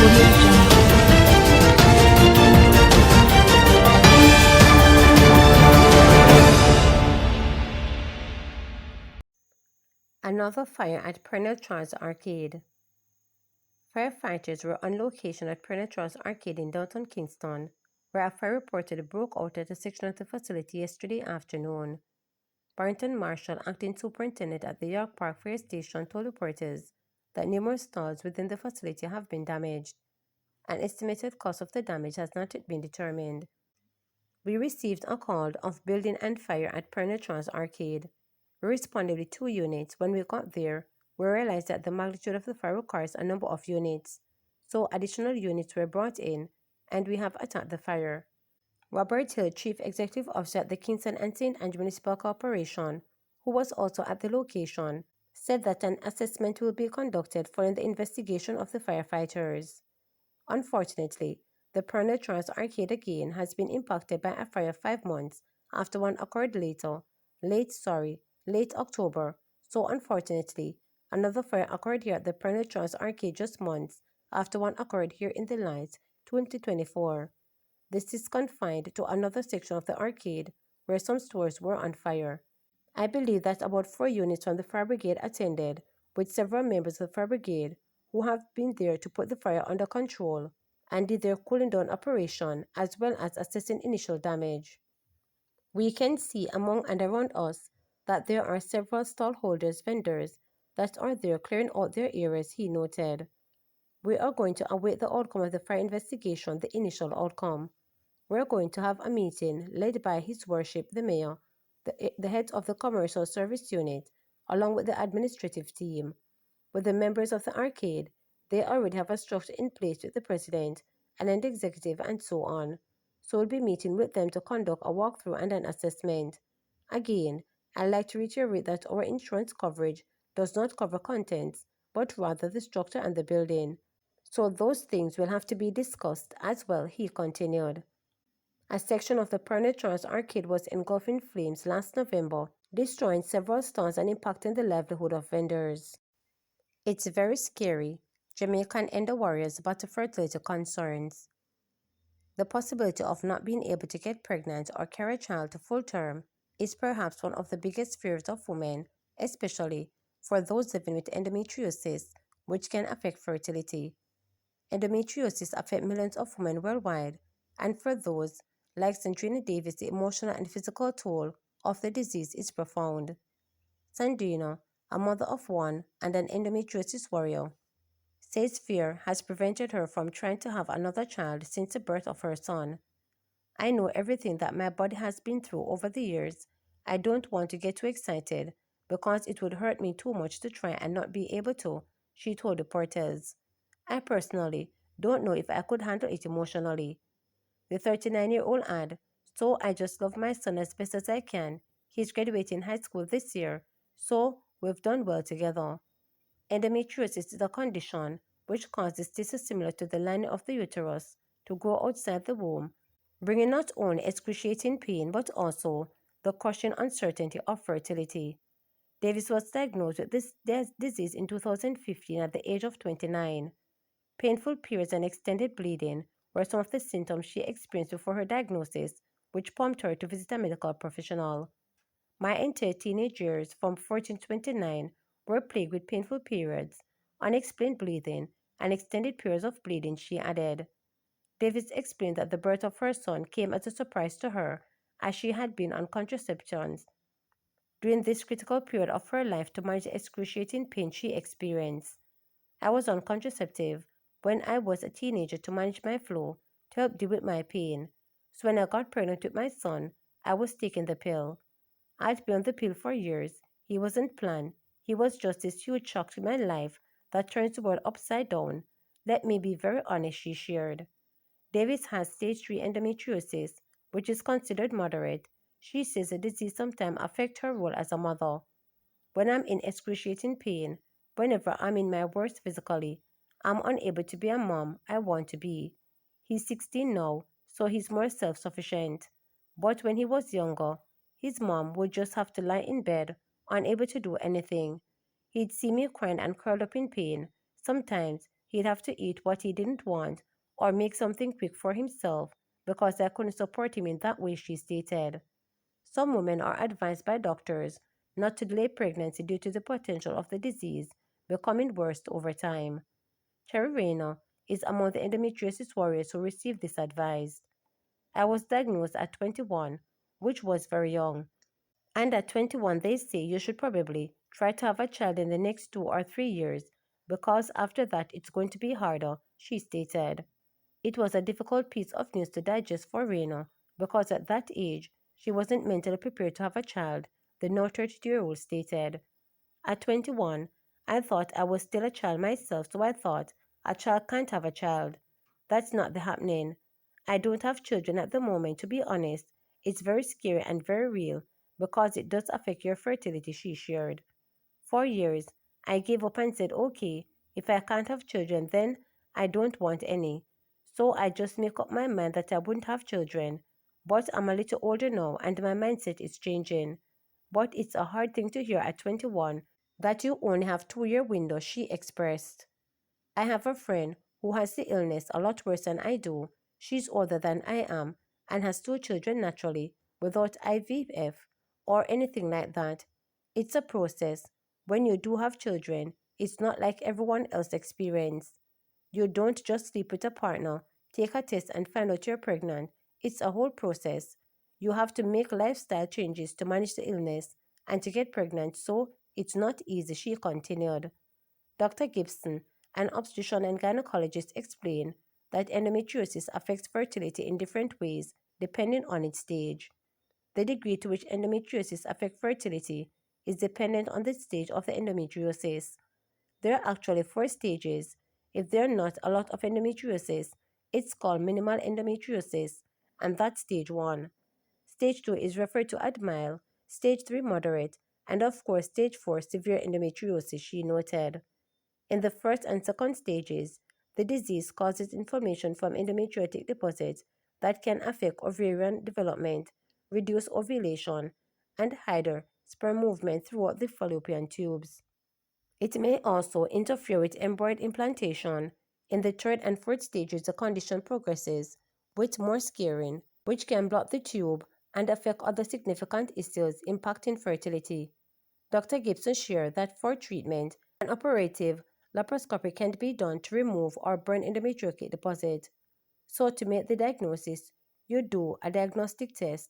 Audio Jungle. Another fire at Pernell Charles Arcade. Firefighters were on location at Pernell Charles Arcade in downtown Kingston, where a fire reportedly broke out at a section of the facility yesterday afternoon. Barrington Marshall, acting superintendent at the York Park Fire Station, told reporters that numerous stalls within the facility have been damaged. An estimated cost of the damage has not yet been determined. We received a call of building and fire at Pernell Charles Arcade. We responded with 2 units. When we got there, we realized that the magnitude of the fire requires a number of units, so additional units were brought in, and we have attacked the fire. Robert Hill, Chief Executive Officer at the Kingston and St. Ange Municipal Corporation, who was also at the location, said that an assessment will be conducted following the investigation of the firefighters. Unfortunately, the Pernell Charles Arcade again has been impacted by a fire 5 months after one occurred late October. So unfortunately, another fire occurred here at the Pernell Charles Arcade just months after one occurred here in the light 2024. This is confined to another section of the arcade where some stores were on fire. I believe that about 4 units from the fire brigade attended, with several members of the fire brigade who have been there to put the fire under control and did their cooling down operation as well as assessing initial damage. We can see among and around us that there are several stallholders, vendors that are there clearing out their areas, he noted. We are going to await the outcome of the fire investigation, the initial outcome. We're going to have a meeting led by His Worship the Mayor, the head of the Commercial Service Unit, along with the administrative team. With the members of the arcade, they already have a structure in place with the president and an executive and so on. So we'll be meeting with them to conduct a walkthrough and an assessment. Again, I'd like to reiterate that our insurance coverage does not cover contents, but rather the structure and the building. So those things will have to be discussed as well, he continued. A section of the Pernell Charles Arcade was engulfed in flames last November, destroying several stores and impacting the livelihood of vendors. It's very scary. Jamaica and Endo warriors battle fertility concerns. The possibility of not being able to get pregnant or carry a child to full term is perhaps one of the biggest fears of women, especially for those living with endometriosis, which can affect fertility. Endometriosis affects millions of women worldwide, and for those like Sandrina Davis, the emotional and physical toll of the disease is profound. Sandrina, a mother of one and an endometriosis warrior, says fear has prevented her from trying to have another child since the birth of her son. I know everything that my body has been through over the years. I don't want to get too excited because it would hurt me too much to try and not be able to, she told reporters. I personally don't know if I could handle it emotionally. The 39-year-old added, so I just love my son as best as I can. He's graduating high school this year, so we've done well together. Endometriosis is a condition which causes tissues similar to the lining of the uterus to grow outside the womb, bringing not only excruciating pain but also the crushing uncertainty of fertility. Davis was diagnosed with this disease in 2015 at the age of 29. Painful periods and extended bleeding were some of the symptoms she experienced before her diagnosis, which prompted her to visit a medical professional. My entire teenage years, from 14 to 29, were plagued with painful periods, unexplained bleeding, and extended periods of bleeding, she added. Davis explained that the birth of her son came as a surprise to her, as she had been on contraceptions during this critical period of her life to manage the excruciating pain she experienced. I was on contraceptive when I was a teenager to manage my flow to help deal with my pain. So when I got pregnant with my son, I was taking the pill. I'd been on the pill for years. He wasn't planned. He was just this huge shock to my life that turns the world upside down. Let me be very honest, she shared. Davis has stage 3 endometriosis, which is considered moderate. She says the disease sometimes affects her role as a mother. When I'm in excruciating pain, whenever I'm in my worst physically, I'm unable to be a mom I want to be. He's 16 now, so he's more self-sufficient. But when he was younger, his mom would just have to lie in bed, unable to do anything. He'd see me crying and curled up in pain. Sometimes he'd have to eat what he didn't want or make something quick for himself because I couldn't support him in that way, she stated. Some women are advised by doctors not to delay pregnancy due to the potential of the disease becoming worse over time. Cherry Rayner is among the endometriosis warriors who received this advice. I was diagnosed at 21, which was very young. And at 21, they say you should probably try to have a child in the next 2 or 3 years because after that it's going to be harder, she stated. It was a difficult piece of news to digest for Rena because at that age she wasn't mentally prepared to have a child, the now 32-year-old stated. At 21, I thought I was still a child myself, so I thought a child can't have a child. That's not the happening. I don't have children at the moment, to be honest. It's very scary and very real because it does affect your fertility, she shared. For years, I gave up and said, okay, if I can't have children, then I don't want any. So I just make up my mind that I wouldn't have children. But I'm a little older now and my mindset is changing. But it's a hard thing to hear at 21 that you only have 2 year window, she expressed. I have a friend who has the illness a lot worse than I do. She's older than I am and has 2 children naturally without IVF or anything like that. It's a process. When you do have children, it's not like everyone else experience. You don't just sleep with a partner, take a test and find out you're pregnant. It's a whole process. You have to make lifestyle changes to manage the illness and to get pregnant, so it's not easy, she continued. Dr. Gibson, an obstetrician and gynecologist, explained that endometriosis affects fertility in different ways depending on its stage. The degree to which endometriosis affects fertility is dependent on the stage of the endometriosis. There are actually 4 stages. If there are not a lot of endometriosis, it's called minimal endometriosis, and that's stage 1. Stage 2 is referred to as mild, stage 3 moderate, and of course stage 4 severe endometriosis, she noted. In the first and second stages, the disease causes inflammation from endometriotic deposits that can affect ovarian development, reduce ovulation, and hinder sperm movement throughout the fallopian tubes. It may also interfere with embryo implantation. In the third and fourth stages, the condition progresses with more scarring, which can block the tube and affect other significant issues impacting fertility. Dr. Gibson shared that for treatment, an operative laparoscopy can be done to remove or burn endometriotic deposit. So to make the diagnosis, you do a diagnostic test.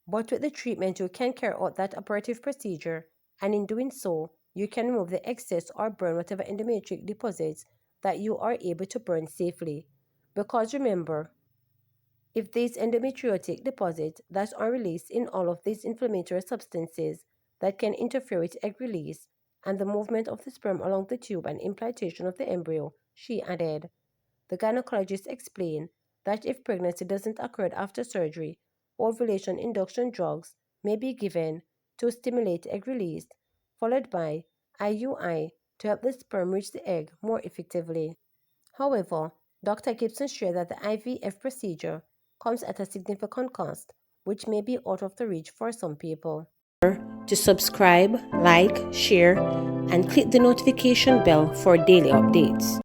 But with the treatment, you can carry out that operative procedure, and in doing so, you can remove the excess or burn whatever endometric deposits that you are able to burn safely. Because remember, if these endometriotic deposits that are released in all of these inflammatory substances that can interfere with egg release and the movement of the sperm along the tube and implantation of the embryo, she added. The gynecologist explained that if pregnancy doesn't occur after surgery, ovulation induction drugs may be given to stimulate egg release, followed by IUI to help the sperm reach the egg more effectively. However, Dr. Gibson shared that the IVF procedure comes at a significant cost, which may be out of the reach for some people. To subscribe, like, share, and click the notification bell for daily updates.